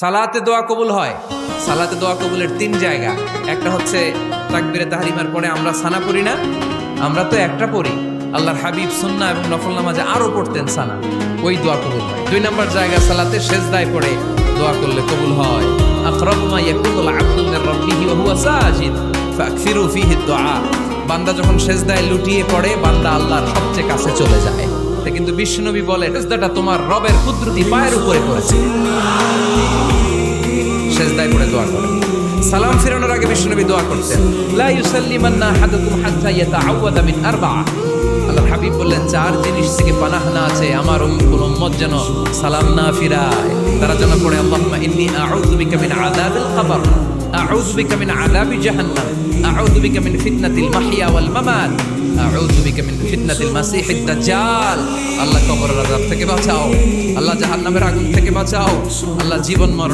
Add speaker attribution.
Speaker 1: সালাতে দোয়া কবুল হয়। সালাতে দোয়া কবুলের 3 জায়গা। একটা হচ্ছে তাকবীরে তাহরিমার পরে আমরা সানা পড়ি না, আমরা তো একটা পড়ি। আল্লাহর হাবিব সুন্নাহ এবং নফল নামাজে আরো পড়তেন সানা, ওই দোয়া কবুল হয়। 2 নম্বর জায়গা সালাতে সেজদায় পড়ে দোয়া করলে কবুল হয়। আকরাবু মা ইয়াকুনুল আবদু মির রাব্বিহি ওয়া হুয়া সাজিদ ফাকসিরু ফীহি দুআ। বান্দা যখন সেজদায় লুটিয়ে পড়ে, বান্দা আল্লাহর সবচেয়ে কাছে চলে যায়। তা কিন্তু বিশ্বনবী বলে সেজদাটা তোমার রবের কুদরতি পায়ের উপরে পড়েছে। সেজদায় পড়ে দোয়া করেন। সালাম ফিরানোর আগে বিশ্বনবী দোয়া করতেন, লা ইউসাল্লিমান্না আহাদুকুম হাত্তা ইয়াতাআওয়াদা মিন আরবা'a। আল্লাহর হাবিব বললেন 4 জিনিস থেকে পানাহ না আছে আমার উম্মত যেন সালাম না ফিরায়। তারা যেন পড়ে আল্লাহুম্মা ইন্নী আউযু বিকা মিন আযাবিল কবর, আউযু বিকা মিন আযাবি জাহান্নাম, আউযু বিকা মিন ফিতনাতিল মাহইয়া ওয়াল মামাত, আউযু বিকা মিন ফিতনাতিল মাসিহিদ দাজ্জাল। আল্লাহ কবরের আযাব থেকে বাঁচাও, আল্লাহ জাহান্নামের আগুন থেকে বাঁচাও, আল্লাহ জীবন মরণ